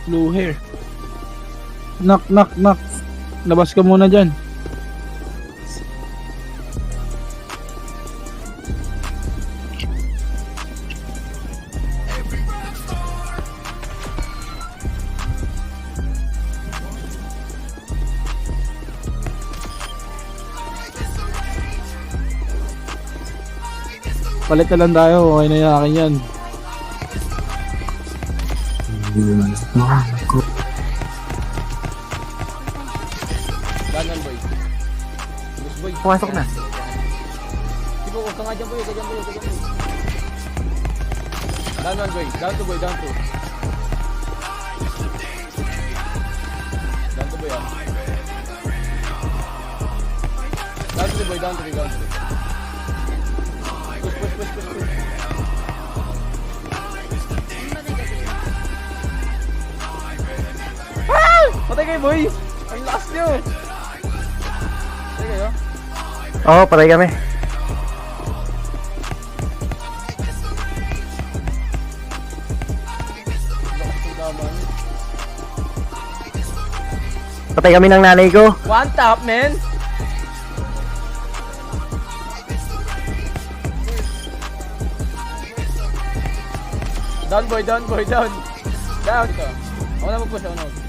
Blue hair. Knock, knock, knock. Labas ka muna dyan. Palit na lang tayo, okay na yung akin yan. Ganon boy. Yes boy. Pumasok na. Tipo, huwag ka nga dyan boy, ganyan boy, ganyan boy. Ganon boy, down to boy, down to. Down to boy ah. Down to boy, down to boy, down to boy. Push, push, push, push, push. Ah! Patay kayo boy! Ang lakas nyo! Patay kayo? Oo, patay kami. Lakas ng daman. Patay kami ng nanay ko. One tap, man! Down boy, down boy, down! Down ka! Ako na mag-push, ako na mag-push.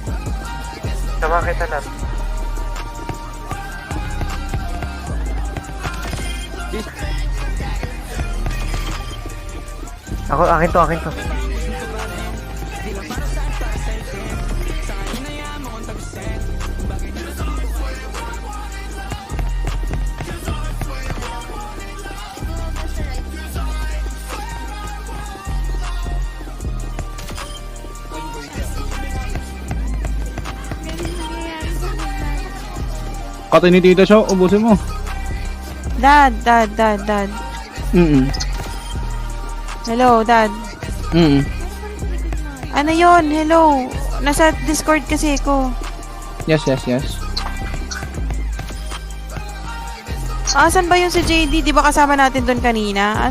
Sama kita lang. Akin to. Katay ni Tita siya, ubusin mo. Dad. Hello, Dad. Ano yon? Hello. Nasa Discord kasi ko. Yes. Asan ba yun si JD? Di ba kasama natin doon kanina?